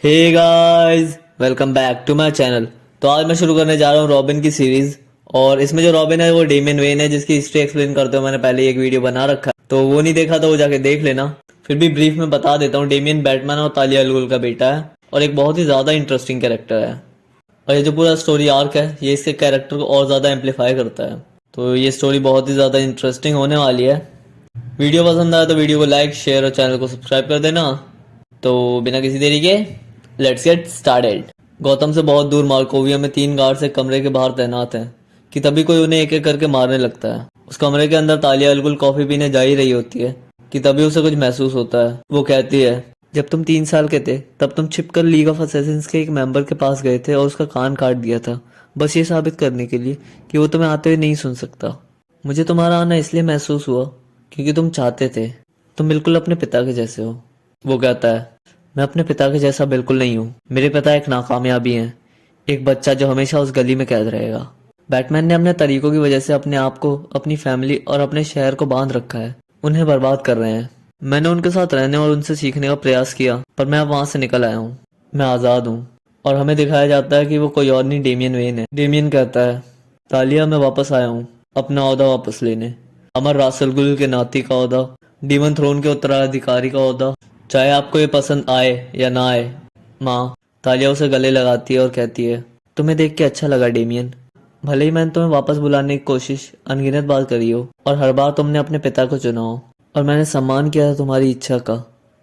Hey guys, welcome back to my channel. तो आज मैं शुरू करने जा रहा हूँ रॉबिन की सीरीज। और इसमें जो रॉबिन है वो डेमियन वेन है, जिसकी हिस्ट्री एक्सप्लेन करते हुए मैंने पहले एक वीडियो बना रखा है, तो वो नहीं देखा तो वो जाके देख लेना। फिर भी ब्रीफ में बता देता हूँ, डेमियन बैटमैन और तालिया अल गुल का बेटा है और एक बहुत ही ज़्यादा इंटरेस्टिंग कैरेक्टर है। और ये जो पूरा स्टोरी आर्क है ये इसके कैरेक्टर को और ज़्यादा एम्पलीफाई करता है। तो ये स्टोरी बहुत ही ज़्यादा इंटरेस्टिंग होने वाली है। वीडियो पसंद आया तो वीडियो को लाइक, शेयर और चैनल को सब्सक्राइब कर देना। तो बिना किसी देरी के लेट्स गेट स्टार्टेड। गौतम से बहुत दूर मार्कोविया में 3 गार्ड्स एक कमरे के बाहर तैनात हैं कि तभी कोई उन्हें एक एक करके मारने लगता है। उस कमरे के अंदर तालिया अलगुल कॉफी पीने जा ही रही होती है कि तभी उसे कुछ महसूस होता है। वो कहती है, जब तुम 3 साल के थे तब तुम छिपकर लीग ऑफ असैसिन्स के एक मेंबर के पास गए थे और उसका कान काट दिया था, बस ये साबित करने के लिए कि वो तुम्हें आते हुए नहीं सुन सकता। मुझे तुम्हारा आना इसलिए महसूस हुआ क्योंकि तुम चाहते थे। तुम बिल्कुल अपने पिता के जैसे हो। वो कहता है, मैं अपने पिता के जैसा बिल्कुल नहीं हूँ। मेरे पिता एक नाकामयाबी हैं, एक बच्चा जो हमेशा उस गली में कैद रहेगा। बैटमैन ने अपने तरीकों की वजह से अपने आप को, अपनी फैमिली और अपने शहर को बांध रखा है। उन्हें बर्बाद कर रहे हैं। मैंने उनके साथ रहने और उनसे सीखने का प्रयास किया, पर मैं अब वहां से निकल आया हूँ। मैं आज़ाद हूँ। और हमें दिखाया जाता है कि वो कोई और नहीं, डेमियन वेन है। डेमियन कहता है, तालिया मैं वापस आया हूँ अपना ओहदा वापस लेने। अमर रासल गुल के नाती का ओहदा, डीमन थ्रोन के उत्तराधिकारी का ओहदा, चाहे आपको ये पसंद आए या ना आए। माँ तालिया उसे गले लगाती है और कहती है, तुम्हें देख के अच्छा लगा डेमियन। भले ही मैंने तुम्हें वापस बुलाने की कोशिश अनगिनत बार करी हो और हर बार तुमने अपने पिता को चुना हो, और मैंने सम्मान किया था तुम्हारी इच्छा का,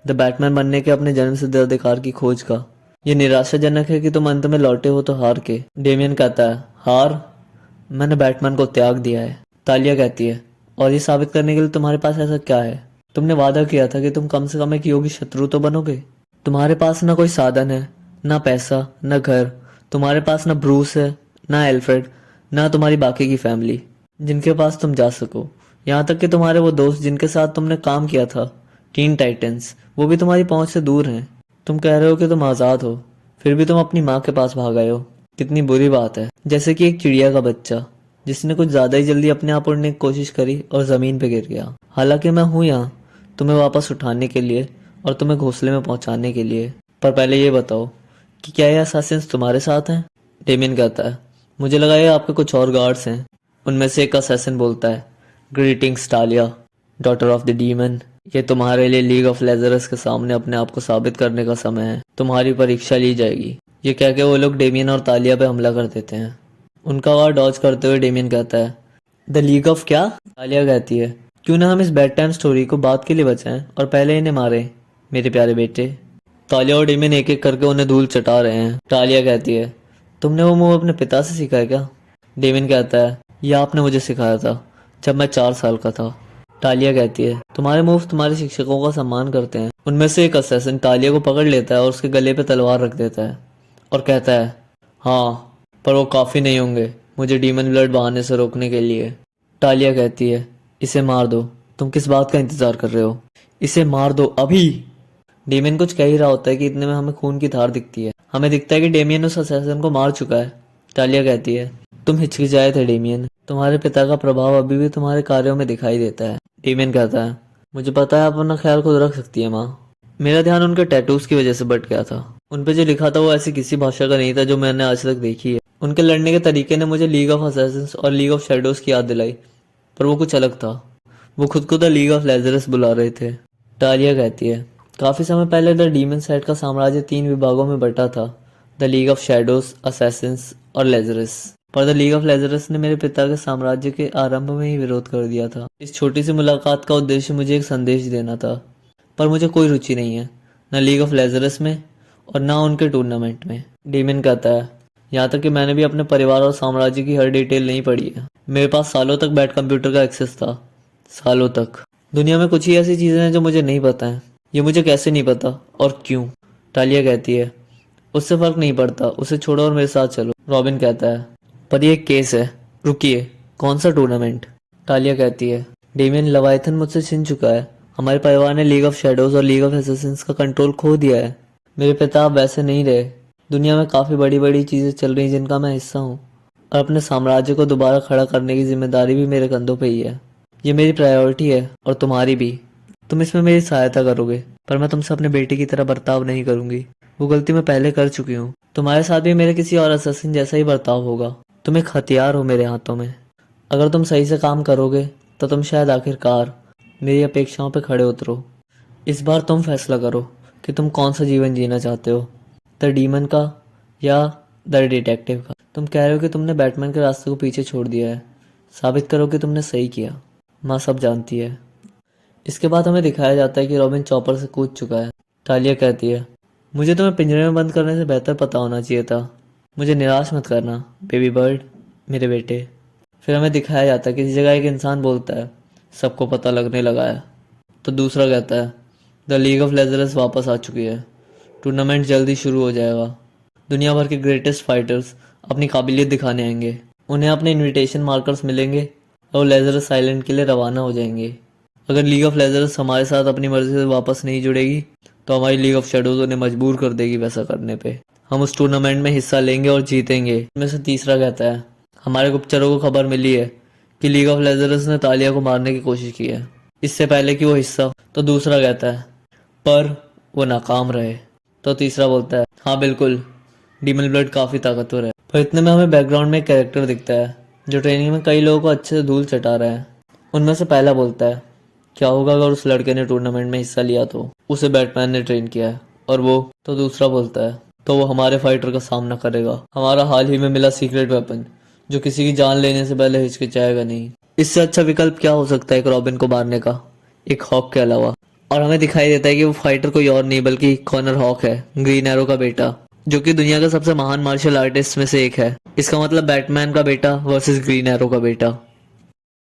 द बैटमैन बनने के अपने जन्म सिद्ध अधिकार की खोज का। ये निराशाजनक है कि तुम अंत में लौटे हो तो हार के। डेमियन कहता है, हार? मैंने बैटमैन को त्याग दिया है। तालिया कहती है, और ये साबित करने के लिए तुम्हारे पास ऐसा क्या है? तुमने वादा किया था कि तुम कम से कम एक योगी शत्रु तो बनोगे। तुम्हारे पास ना कोई साधन है, ना पैसा, ना घर। तुम्हारे पास ना ब्रूस है, ना एल्फ्रेड, ना तुम्हारी बाकी की फैमिली जिनके पास तुम जा सको। यहाँ तक कि तुम्हारे वो दोस्त जिनके साथ तुमने काम किया था, टीन टाइटंस, वो भी तुम्हारी पहुंच से दूर हैं। तुम कह रहे हो कि तुम आज़ाद हो, फिर भी तुम अपनी माँ के पास भाग आए हो। कितनी बुरी बात है। जैसे कि एक चिड़िया का बच्चा जिसने कुछ ज्यादा ही जल्दी अपने आप उड़ने की कोशिश करी और जमीन पे गिर गया। हालांकि मैं हूं यहाँ तुम्हें वापस उठाने के लिए और तुम्हें घोंसले में पहुंचाने के लिए। पर पहले ये बताओ कि क्या ये असैसिन्स तुम्हारे साथ हैं? डेमियन कहता है, मुझे लगा ये आपके कुछ और गार्ड्स हैं। उनमें से एक असैसिन बोलता है, greetings Talia, daughter of the demon. ये तुम्हारे लिए लीग ऑफ लेजरस के सामने अपने आप को साबित करने का समय है। तुम्हारी परीक्षा ली जाएगी। ये कह के वो लोग डेमियन और तालिया पे हमला कर देते हैं। उनका वार डॉज करते हुए डेमियन कहता है, द लीग ऑफ क्या? तालिया कहती है, क्यों ना हम इस बेड टाइम स्टोरी को बात के लिए बचाएं और पहले इन्हें मारें, मेरे प्यारे बेटे। तालिया और डेमियन एक एक करके उन्हें धूल चटा रहे हैं। तालिया कहती है, तुमने वो मूव अपने पिता से सीखा है क्या? डेमियन कहता है, यह आपने मुझे सिखाया था जब मैं 4 साल का था। तालिया कहती है, तुम्हारे मूव तुम्हारे शिक्षकों का सम्मान करते हैं। उनमें से एक असैसिन तालिया को पकड़ लेता है और उसके गले पे तलवार रख देता है और कहता है, हाँ, पर वो काफ़ी नहीं होंगे मुझे डीमन ब्लड बहाने से रोकने के लिए। तालिया कहती है, इसे मार दो। तुम किस बात का इंतजार कर रहे हो? इसे मार दो अभी। डेमियन कुछ कह ही रहा होता है कि इतने में हमें खून की धार दिखती है। हमें दिखता है कि डेमियन उस असैसिन को मार चुका है। तालिया कहती है, तुम हिचकिचाए थे डेमियन। तुम्हारे पिता का प्रभाव अभी भी तुम्हारे कार्यों में दिखाई देता है। डेमियन कहता है, मुझे पता है आप अपना ख्याल खुद रख सकती है माँ। मेरा ध्यान उनके टैटूज की वजह से भटक गया था। उन पे जो लिखा था वो ऐसी किसी भाषा का नहीं था जो मैंने आज तक देखी है। उनके लड़ने के तरीके ने मुझे लीग ऑफ असैसिन्स और लीग ऑफ शैडोज की याद दिलाई, पर वो कुछ अलग था। वो खुद को द लीग ऑफ लेजरस बुला रहे थे। टालिया कहती है, काफी समय पहले द डीमन साइड का साम्राज्य 3 विभागों में बटा था, the league of shadows, Assassin's और लेजरस। पर द लीग ऑफ लेजरस ने मेरे पिता के साम्राज्य के आरंभ में ही विरोध कर दिया था। इस छोटी सी मुलाकात का उद्देश्य मुझे एक संदेश देना था, पर मुझे कोई रुचि नहीं है, न लीग ऑफ लेजरस में और ना उनके टूर्नामेंट में। डेमियन कहता है, यहाँ तक कि मैंने भी अपने परिवार और साम्राज्य की हर डिटेल नहीं पढ़ी है। मेरे पास सालों तक बैट कंप्यूटर का एक्सेस था, सालों तक। दुनिया में कुछ ही ऐसी चीजें हैं जो मुझे नहीं पता है। ये मुझे कैसे नहीं पता और क्यों? टालिया कहती है, उससे फर्क नहीं पड़ता, उसे छोड़ो और मेरे साथ चलो। रॉबिन कहता है, पर ये एक केस है। रुकिए, कौन सा टूर्नामेंट? टालिया कहती है, डेमियन, लवाइथन मुझसे छिन चुका है। हमारे परिवार ने लीग ऑफ शैडोज और लीग ऑफ असैसिन्स का कंट्रोल खो दिया है। मेरे पिता अब वैसे नहीं रहे। दुनिया में काफ़ी बड़ी बड़ी चीज़ें चल रही जिनका मैं हिस्सा हूँ, और अपने साम्राज्य को दोबारा खड़ा करने की जिम्मेदारी भी मेरे कंधों पे ही है। ये मेरी प्रायोरिटी है और तुम्हारी भी। तुम इसमें मेरी सहायता करोगे, पर मैं तुमसे अपने बेटे की तरह बर्ताव नहीं करूंगी। वो गलती मैं पहले कर चुकी हूँ। तुम्हारे साथ भी मेरे किसी और असैसिन जैसा ही बर्ताव होगा। तुम एक हथियार हो मेरे हाथों में। अगर तुम सही से काम करोगे तो तुम शायद आखिरकार मेरी अपेक्षाओं पे खड़े उतरो। इस बार तुम फैसला करो कि तुम कौन सा जीवन जीना चाहते हो, द डीमन का या द डिटेक्टिव का। तुम कह रहे हो कि तुमने बैटमैन के रास्ते को पीछे छोड़ दिया है। साबित करो कि तुमने सही किया। माँ सब जानती है। इसके बाद हमें दिखाया जाता है कि रॉबिन चॉपर से कूद चुका है। तालिया कहती है, मुझे तुम्हें पिंजरे में बंद करने से बेहतर पता होना चाहिए था। मुझे निराश मत करना बेबी बर्ड, मेरे बेटे। फिर हमें दिखाया जाता है किसी जगह एक इंसान बोलता है, सबको पता लगने लगा है। तो दूसरा कहता है, द लीग ऑफ लेजरस वापस आ चुकी है। टूर्नामेंट जल्दी शुरू हो जाएगा। दुनिया भर के ग्रेटेस्ट फाइटर्स अपनी काबिलियत दिखाने आएंगे। उन्हें अपने इनविटेशन मार्कर्स मिलेंगे और लेजरस आइलैंड के लिए रवाना हो जाएंगे। अगर लीग ऑफ लेजरस हमारे साथ अपनी मर्जी से वापस नहीं जुड़ेगी तो हमारी लीग ऑफ शेडोज उन्हें मजबूर कर देगी वैसा करने पे। हम उस टूर्नामेंट में हिस्सा लेंगे और जीतेंगे। इनमें से तीसरा कहता है, हमारे गुप्तचरों को खबर मिली है कि लीग ऑफ लेजरस ने तालिया को मारने की कोशिश की है, इससे पहले कि वो हिस्सा। तो दूसरा कहता है, पर वो नाकाम रहे। तो तीसरा बोलता है, हाँ बिल्कुल, डीमन ब्लड काफ़ी ताकतवर है। पर इतने में हमें बैकग्राउंड में एक कैरेक्टर दिखता है जो ट्रेनिंग में कई लोगों को अच्छे से धूल चटा रहा है। उनमें से पहला बोलता है, क्या होगा अगर उस लड़के ने टूर्नामेंट में हिस्सा लिया तो उसे बैटमैन ने ट्रेन किया है और वो। तो दूसरा बोलता है, तो वो हमारे फाइटर का सामना करेगा, हमारा हाल ही में मिला सीक्रेट वेपन जो किसी की जान लेने से पहले हिचकिचाएगा नहीं। इससे अच्छा विकल्प क्या हो सकता है एक रॉबिन को मारने का, एक हॉक के अलावा। और हमें दिखाई देता है कि वो फाइटर कोई और नहीं बल्कि कॉनर हॉक है, ग्रीन एरो का बेटा, जो कि दुनिया का सबसे महान मार्शल आर्टिस्ट में से एक है। इसका मतलब बैटमैन का बेटा वर्सेस ग्रीन एरो का बेटा।